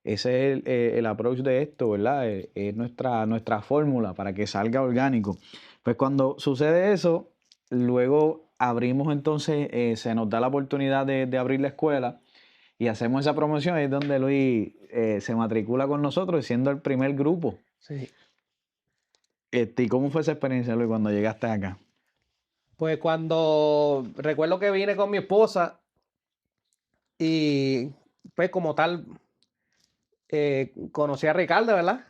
Ese es el approach de esto, ¿verdad? Es nuestra fórmula para que salga orgánico. Pues cuando sucede eso, luego abrimos entonces, se nos da la oportunidad de abrir la escuela y hacemos esa promoción. Ahí es donde Luis se matricula con nosotros, siendo el primer grupo. sí. ¿Y cómo fue esa experiencia, Luis, cuando llegaste acá? Pues cuando recuerdo que vine con mi esposa y pues como tal conocí a Ricardo, ¿verdad?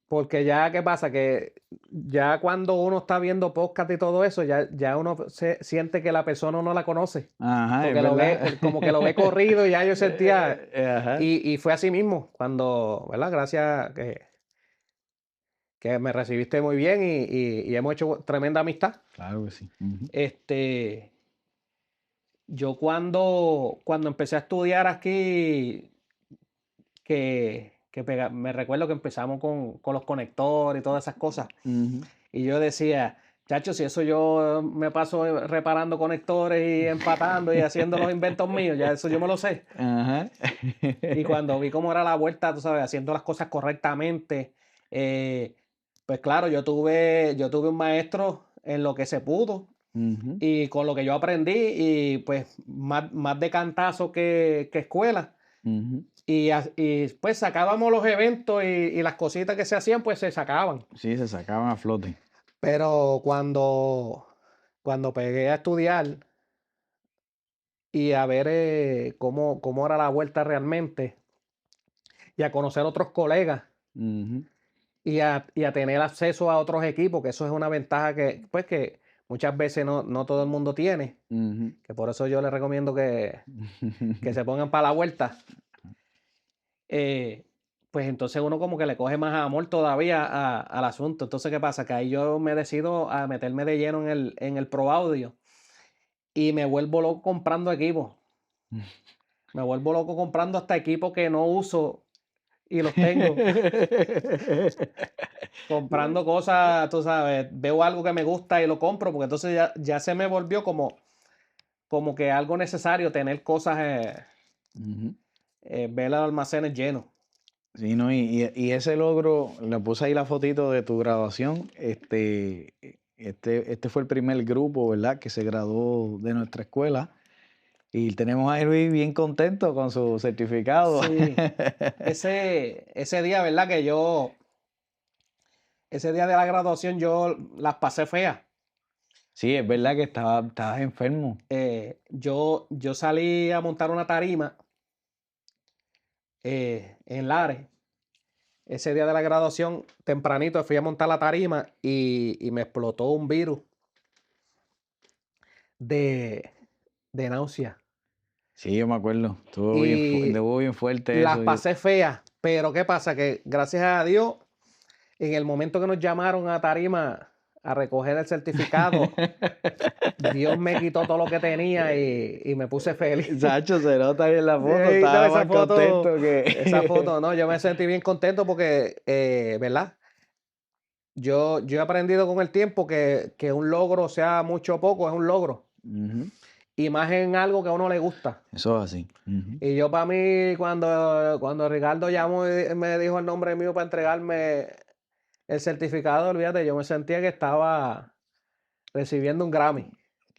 Porque ya, ¿qué pasa? Que ya cuando uno está viendo podcast y todo eso, ya uno se siente que la persona no la conoce. Ajá, es Porque lo ve, verdad. como que lo ve corrido y ya yo sentía. Ajá, Y fue así mismo, cuando, ¿verdad? Gracias que me recibiste muy bien y hemos hecho tremenda amistad. claro que sí. Ujú, Este, yo cuando empecé a estudiar aquí, me recuerdo que empezamos con los conectores y todas esas cosas. ujú. Y yo decía, chacho, si eso yo me paso reparando conectores y empatando y haciendo los inventos míos, ya eso yo me lo sé. Ajá. Y cuando vi cómo era la vuelta, tú sabes, haciendo las cosas correctamente, eh, pues claro, yo tuve un maestro en lo que se pudo Ujú, y con lo que yo aprendí y pues más de cantazo que escuela. ujú. Y pues sacábamos los eventos y las cositas que se hacían, pues se sacaban. Sí, se sacaban a flote. Pero cuando pegué a estudiar y a ver cómo era la vuelta realmente y a conocer otros colegas Ujú, y a tener acceso a otros equipos, que eso es una ventaja pues, que muchas veces no todo el mundo tiene, ujú. que por eso yo les recomiendo que se pongan para la vuelta. eh, pues entonces uno como que le coge más amor todavía al asunto. Entonces, ¿qué pasa? Que ahí yo me decido a meterme de lleno en el Pro Audio y me vuelvo loco comprando equipos. Me vuelvo loco comprando hasta equipos que no uso y los tengo. Comprando cosas, tú sabes, veo algo que me gusta y lo compro, porque entonces ya se me volvió como que algo necesario tener cosas, Ujú. ver los almacenes llenos. Sí, ¿no? Y ese logro, le puse ahí la fotito de tu graduación. Este fue el primer grupo, ¿verdad?, que se graduó de nuestra escuela. Y tenemos a Luis bien contento con su certificado. Sí, ese día, ¿verdad? Ese día de la graduación yo las pasé feas. Sí, es verdad que estabas enfermo. Yo salí a montar una tarima en Lares. Ese día de la graduación, tempranito, fui a montar la tarima y me explotó un virus de, de náusea. Sí, yo me acuerdo. Y Estuvo bien fuerte las eso. pasé feas. Pero ¿qué pasa? Que gracias a Dios, en el momento que nos llamaron a tarima a recoger el certificado, Dios me quitó todo lo que tenía y me puse feliz. Sacho, se nota ahí en la foto, Sí, no, estaba más contento esa que... foto, no, yo me sentí bien contento porque, ¿verdad? Yo he aprendido con el tiempo que un logro, sea mucho o poco, es un logro. Ujú. Y más en algo que a uno le gusta. Eso es así. Ujú. Y yo para mí, cuando Ricardo llamó y me dijo el nombre mío para entregarme el certificado, olvídate, yo me sentía que estaba recibiendo un Grammy.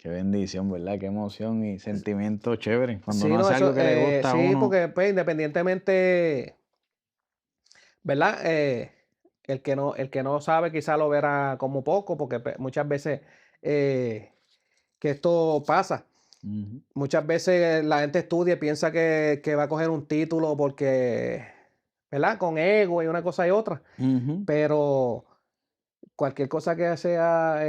Qué bendición, ¿verdad? Qué emoción y sentimiento chévere cuando Sí, uno no, hace algo eso, que le gusta a sí, uno. porque pues, independientemente, ¿verdad? El que no sabe quizá lo verá como poco, porque pues, muchas veces que esto pasa. Ujú, Muchas veces la gente estudia y piensa que va a coger un título porque, ¿verdad? Con ego y una cosa y otra. ujú. Pero cualquier cosa que sea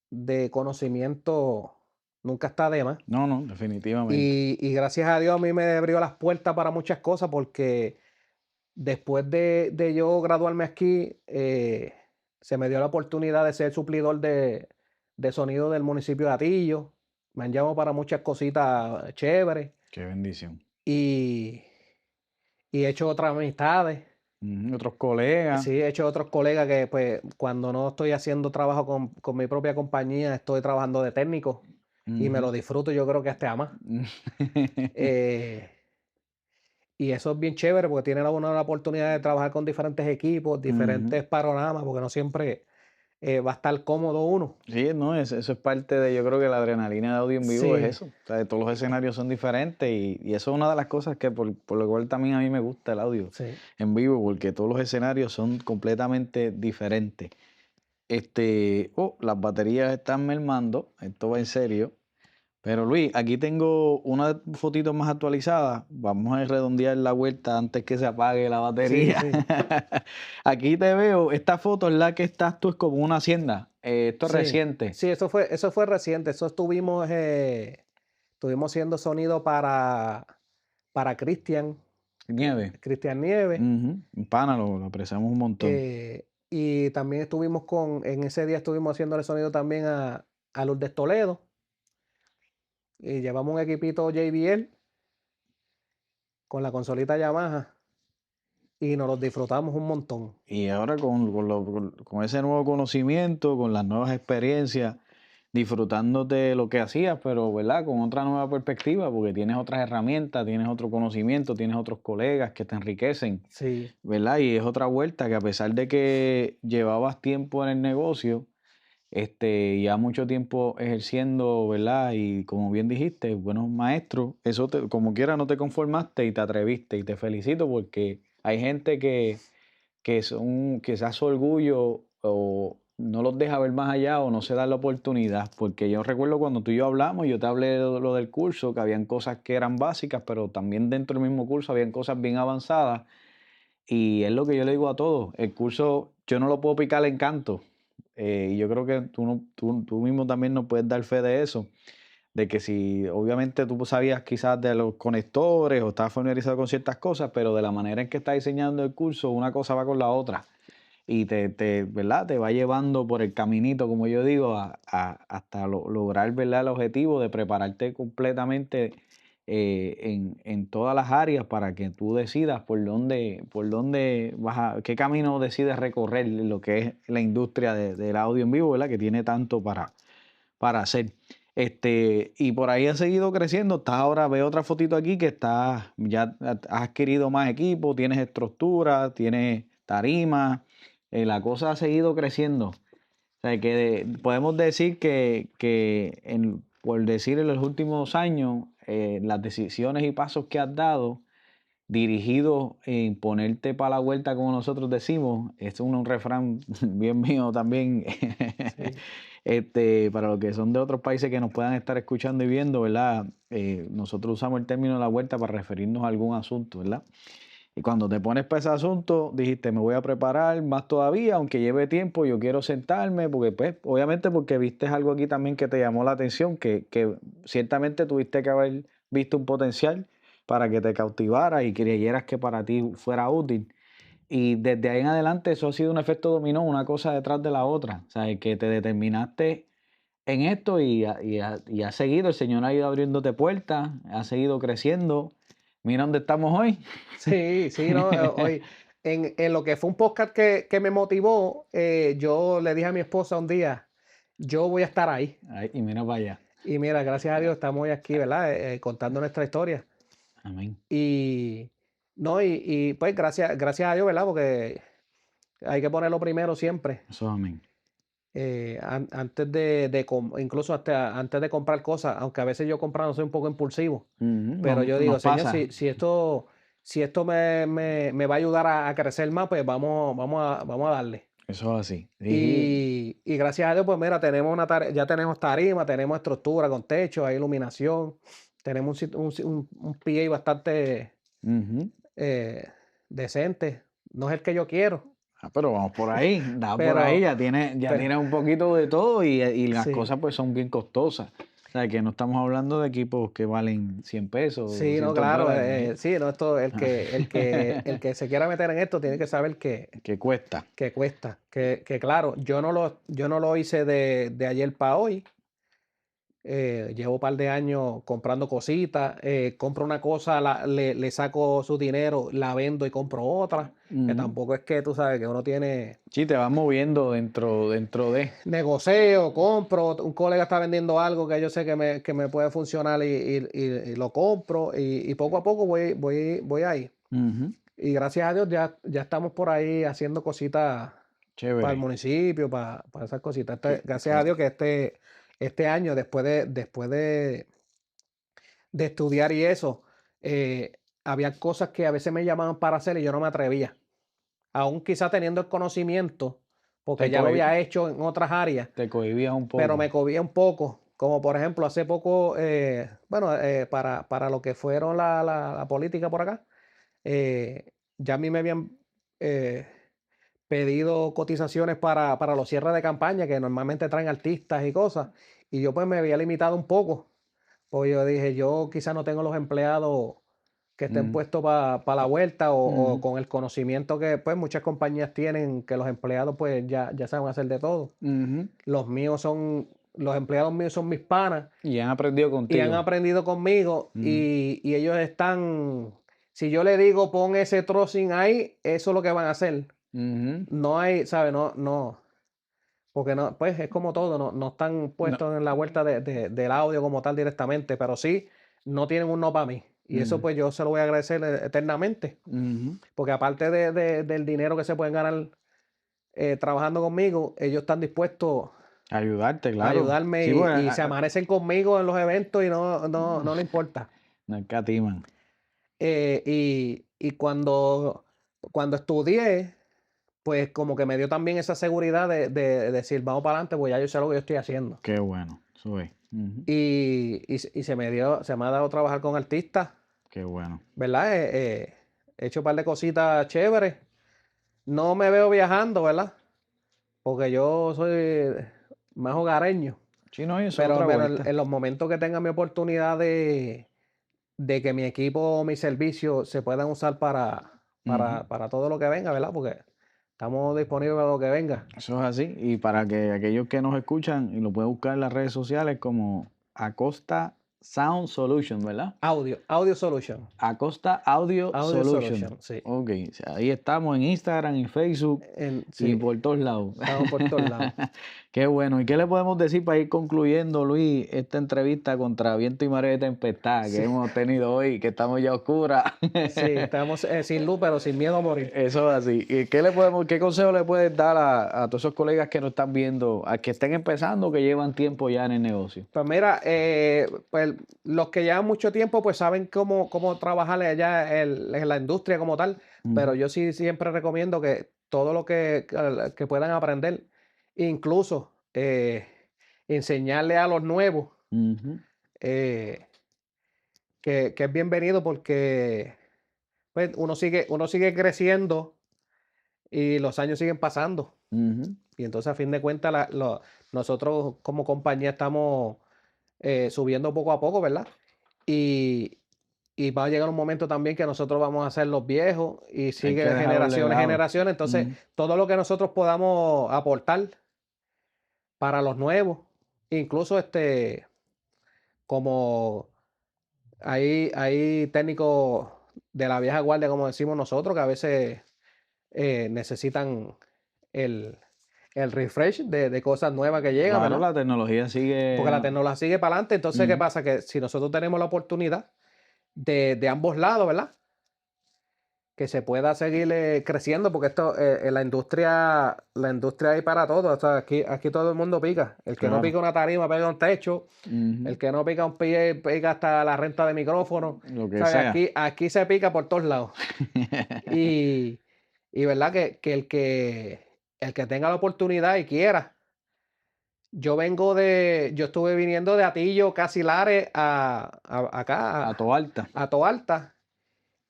de conocimiento nunca está de más. No, no, definitivamente. Y gracias a Dios a mí me abrió las puertas para muchas cosas porque después de yo graduarme aquí, se me dio la oportunidad de ser suplidor de sonido del municipio de Atillo. Me han llamado para muchas cositas chéveres Qué bendición. y, y he hecho otras amistades. Ujú, otros colegas. Sí, he hecho otros colegas que pues cuando no estoy haciendo trabajo con mi propia compañía, estoy trabajando de técnico y me Ujú. lo disfruto yo creo que hasta más. Eh, Y eso es bien chévere porque tiene uno la oportunidad de trabajar con diferentes equipos, Ujú. diferentes panoramas, porque no siempre va a estar cómodo uno. Sí, no, eso es parte de, yo creo que la adrenalina de audio en vivo es Sí, eso. O sea, todos los escenarios son diferentes y eso es una de las cosas que por lo cual también a mí me gusta el audio sí. en vivo, porque todos los escenarios son completamente diferentes. Las baterías están mermando, esto va en serio. Pero Luis, aquí tengo una fotito más actualizada. Vamos a redondear la vuelta antes que se apague la Sí, batería. sí, Aquí te veo, esta foto en la que estás tú es como una hacienda. Esto es sí. reciente. Sí, eso fue reciente. Eso estuvimos haciendo sonido para Nieve. Cristian Nieves. Ujú. Pana, lo apreciamos un montón. Y también en ese día estuvimos haciéndole sonido también a Lourdes Toledo. Y llevamos un equipito JBL con la consolita Yamaha y nos los disfrutamos un montón. Y ahora con ese nuevo conocimiento, con las nuevas experiencias, disfrutándote de lo que hacías, pero ¿verdad? Con otra nueva perspectiva, porque tienes otras herramientas, tienes otro conocimiento, tienes otros colegas que te enriquecen, Sí, ¿verdad? Y es otra vuelta que a pesar de que llevabas tiempo en el negocio, ya mucho tiempo ejerciendo, ¿verdad? Y como bien dijiste, buenos maestros, como quiera no te conformaste y te atreviste y te felicito porque hay gente que son, quizás su orgullo o no los deja ver más allá o no se da la oportunidad, porque yo recuerdo cuando tú y yo hablamos, yo te hablé de lo del curso, que habían cosas que eran básicas, pero también dentro del mismo curso habían cosas bien avanzadas, y es lo que yo le digo a todos, el curso yo no lo puedo picar en canto, y yo creo que tú mismo también nos puedes dar fe de eso, de que si obviamente tú sabías quizás de los conectores o estabas familiarizado con ciertas cosas, pero de la manera en que está diseñando el curso, una cosa va con la otra y ¿verdad? Te va llevando por el caminito, como yo digo, hasta lograr, ¿verdad? El objetivo de prepararte completamente en todas las áreas para que tú decidas por dónde qué camino decides recorrer en lo que es la industria del audio en vivo, ¿verdad? Que tiene tanto para hacer. Y por ahí has seguido creciendo. Estás ahora, veo otra fotito aquí que ya has adquirido más equipo, tienes estructura, tienes tarima. La cosa ha seguido creciendo. O sea, podemos decir por decir en los últimos años, las decisiones y pasos que has dado dirigido en ponerte para la vuelta, como nosotros decimos. Es un refrán bien mío también, sí, para los que son de otros países que nos puedan estar escuchando y viendo, ¿verdad? Nosotros usamos el término de la vuelta para referirnos a algún asunto, ¿verdad? Y cuando te pones para ese asunto, dijiste, me voy a preparar más todavía, aunque lleve tiempo, yo quiero sentarme, porque pues, obviamente porque viste algo aquí también que te llamó la atención, que ciertamente tuviste que haber visto un potencial para que te cautivara y creyeras que para ti fuera útil. Y desde ahí en adelante eso ha sido un efecto dominó, una cosa detrás de la otra. O sea, que te determinaste en esto y has seguido, el Señor ha ido abriéndote puertas, ha seguido creciendo. Mira dónde estamos hoy. sí, sí, no, hoy, en lo que fue un podcast que me motivó, yo le dije a mi esposa un día, yo voy a estar ahí. Ay, y mira para allá. Y mira, gracias a Dios estamos hoy aquí, ¿verdad? Contando nuestra historia. Amén. Y no, pues gracias a Dios, ¿verdad? Porque hay que ponerlo primero siempre. Eso es amén. antes incluso hasta antes de comprar cosas, aunque a veces yo comprando soy un poco impulsivo, pero yo digo, Nos Señor, pasa. si esto me va a ayudar a crecer más, pues vamos a darle. Eso es así. Sí. Y gracias a Dios, pues mira, ya tenemos tarima, tenemos estructura con techo, hay iluminación, tenemos un PA bastante Ujú. eh, decente. No es el que yo quiero, Pero vamos por ahí, da por ahí, pero ya pe- tiene un poquito de todo y las sí, cosas pues son bien costosas. O sea, que no estamos hablando de equipos que valen 100 pesos o sí, no, 200 claro, dólares. ¿Eh? sí, no, esto, el que se quiera meter en esto tiene que saber Que cuesta. que cuesta, que claro, yo no lo hice de ayer para hoy. Llevo un par de años comprando cositas, compro una cosa, le saco su dinero, la vendo y compro otra, que Ujú. tampoco es que tú sabes que uno tiene Sí, te vas moviendo dentro de. negocio, compro, un colega está vendiendo algo que yo sé que me puede funcionar y lo compro y poco a poco voy ahí. Ujú. Y gracias a Dios ya estamos por ahí haciendo cositas para el Chévere. municipio, para esas cositas. Gracias a Que- Dios que este año, después de estudiar y eso, había cosas que a veces me llamaban para hacer y yo no me atrevía. Aún quizá teniendo el conocimiento, porque te, ya lo cohi- había hecho en otras áreas, te cohibías un pero poco. me cobía un poco. Como por ejemplo, hace poco, bueno, para lo que fueron la política por acá, ya a mí me habían eh, pedido cotizaciones para los cierres de campaña que normalmente traen artistas y cosas, y yo pues me había limitado un poco. Pues yo dije, yo quizás no tengo los empleados que estén Ujú. puestos para la vuelta o Ujú. con el conocimiento que pues muchas compañías tienen, que los empleados pues ya saben hacer de todo. Ujú. Los empleados míos son mis panas Y han aprendido y han contigo. aprendido conmigo Ujú. y ellos si yo le digo pon ese trocing ahí, eso es lo que van a hacer. Ujú. No hay, ¿sabes? No, porque no, pues es como todo, no están No. puestos en la vuelta del audio como tal directamente, pero sí no tienen un no para mí. Y eso Ujú. pues yo se lo voy a agradecer eternamente, Ujú. porque aparte del dinero que se pueden ganar trabajando conmigo, ellos están dispuestos Ayudarte, a claro. ayudarme Sí, pues y se amanecen conmigo en los eventos y no le importa. no escatiman. Y cuando estudié, pues como que me dio también esa seguridad de decir, vamos para adelante, pues ya yo sé lo que yo estoy haciendo. Qué bueno. Eso es. Ujú. Y se me ha dado trabajar con artistas, Qué bueno. ¿verdad? He hecho un par de cositas chéveres. No me veo viajando, ¿verdad? Porque yo soy más hogareño. Sí, no, y eso es Pero, otra pero en, vuelta. en los momentos que tenga mi oportunidad de que mi equipo o mi servicio se puedan usar para, Ujú. para, para todo lo que venga, ¿verdad? Porque estamos disponibles para lo que venga. Eso es así. Y para que aquellos que nos escuchan, y lo pueden buscar en las redes sociales como Acosta Sound Solution, ¿verdad? Audio Solution. Acosta Audio Audio Solution. Solution, sí. Ok, o sea, ahí estamos en Instagram, en Facebook y Sí, por todos lados. estamos por todos lados. Qué bueno. ¿Y qué le podemos decir para ir concluyendo, Luis, esta entrevista contra viento y marea de tempestad que Sí, hemos tenido hoy, que estamos ya oscuras? sí, estamos sin luz, pero sin miedo a morir. Eso es así. ¿Y qué consejo le puedes dar a todos esos colegas que nos están viendo, a que estén empezando, que llevan tiempo ya en el negocio? Pues mira, pues los que llevan mucho tiempo, pues saben cómo trabajar allá en la industria como tal, pero Ujú. yo sí siempre recomiendo que todo lo que puedan aprender, incluso enseñarle a los nuevos, Ujú. eh, que es bienvenido porque pues, uno sigue creciendo y los años siguen pasando. Ujú. Y entonces, a fin de cuentas, nosotros como compañía estamos subiendo poco a poco, ¿verdad? Y, y va a llegar un momento también que nosotros vamos a ser los viejos y Hay que sigue dejar un generaciones, legado. generaciones. Entonces, Ujú. todo lo que nosotros podamos aportar para los nuevos, incluso como hay técnicos de la vieja guardia, como decimos nosotros, que a veces necesitan el, el refresh de cosas nuevas que llegan, Claro, ¿verdad? la tecnología sigue. Porque la tecnología sigue para adelante. Entonces, ¿qué Ujú. pasa? Que si nosotros tenemos la oportunidad de ambos lados, ¿verdad? que se pueda seguir creciendo, porque esto, la industria hay para todo. O sea, aquí todo el mundo pica. El que no Claro. pica una tarima pega un techo. Ujú. El que no pica un pie pica hasta la renta de micrófono. Lo que ¿Sabes? sea. Aquí se pica por todos lados. Y, y verdad que el que tenga la oportunidad y quiera. Yo estuve viniendo de Atillo, casi Lares, acá, A Toalta. a Toalta,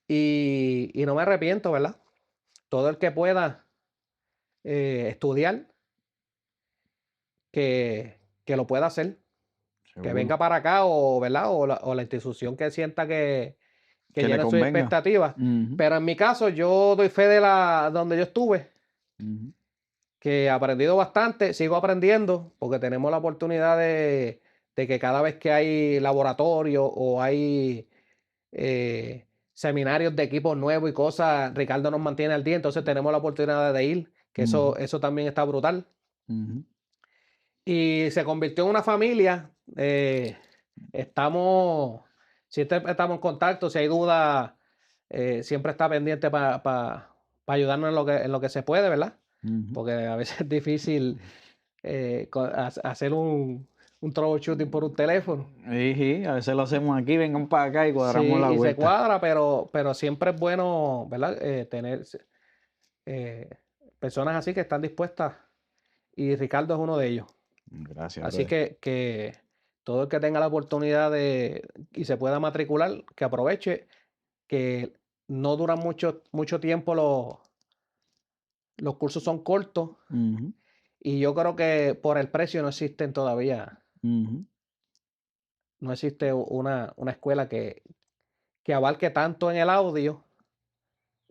y no me arrepiento, ¿verdad? Todo el que pueda estudiar, que lo pueda hacer, que Seguro. venga para acá, o, ¿verdad? O la institución que sienta que Que le llene sus convenga. expectativas. Ujú. Pero en mi caso, yo doy fe de donde yo estuve, Ujú. que he aprendido bastante, sigo aprendiendo, porque tenemos la oportunidad de que cada vez que hay laboratorio o hay seminarios de equipos nuevos y cosas, Ricardo nos mantiene al día, entonces tenemos la oportunidad de ir, que Ujú. eso también está brutal. Ujú. Y se convirtió en una familia. Siempre estamos en contacto, si hay dudas, siempre está pendiente para ayudarnos en lo que se puede, ¿verdad? Ujú. Porque a veces es difícil hacer un troubleshooting por un teléfono. Sí, a veces lo hacemos aquí, vengan para acá y cuadramos Sí, la y se vuelta. cuadra, pero siempre es bueno, ¿verdad? Tener eh, personas así que están dispuestas, y Ricardo es uno de ellos. Gracias, Así brother. que todo el que tenga la oportunidad y se pueda matricular, que aproveche, que no duran mucho tiempo los cursos son cortos, Ujú. y yo creo que por el precio no existen todavía, Ujú. no existe una escuela que abarque tanto en el audio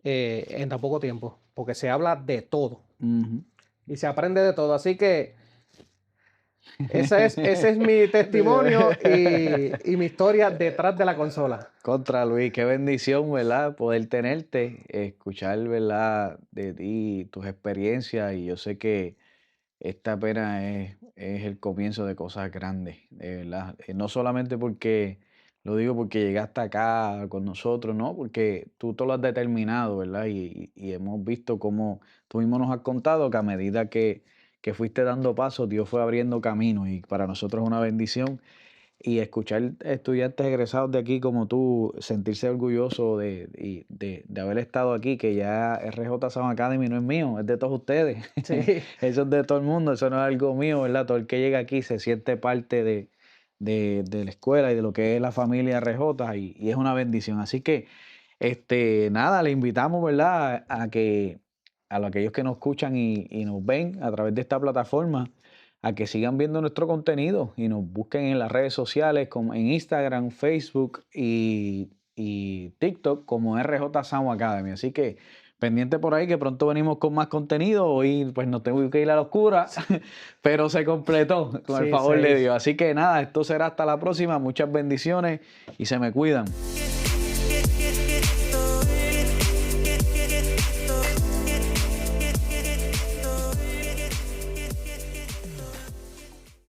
en tan poco tiempo, porque se habla de todo Ujú. y se aprende de todo. Así que ese es mi testimonio y mi historia detrás de la consola. Contra Luis, qué bendición, ¿verdad? Poder tenerte, escuchar, ¿verdad? De ti, tus experiencias, y yo sé que esta apenas es el comienzo de cosas grandes, de verdad. No solamente porque, lo digo porque llegaste acá con nosotros, ¿no? Porque tú lo has determinado, ¿verdad? Y hemos visto cómo tú mismo nos has contado que a medida que fuiste dando pasos, Dios fue abriendo caminos, y para nosotros es una bendición. Y escuchar estudiantes egresados de aquí como tú, sentirse orgulloso de haber estado aquí, que ya RJ Sound Academy no es mío, es de todos ustedes. Sí, Eso es de todo el mundo, eso no es algo mío, ¿verdad? Todo el que llega aquí se siente parte de la escuela y de lo que es la familia RJ, y es una bendición. Así que, nada, le invitamos, ¿verdad? A aquellos que nos escuchan y nos ven a través de esta plataforma, a que sigan viendo nuestro contenido y nos busquen en las redes sociales, como en Instagram, Facebook y TikTok, como RJ Sound Academy. Así que pendiente por ahí, que pronto venimos con más contenido. Hoy pues no tengo que ir a la oscura, pero se completó con el sí, favor de Dios. Así que nada, esto será hasta la próxima. Muchas bendiciones y se me cuidan.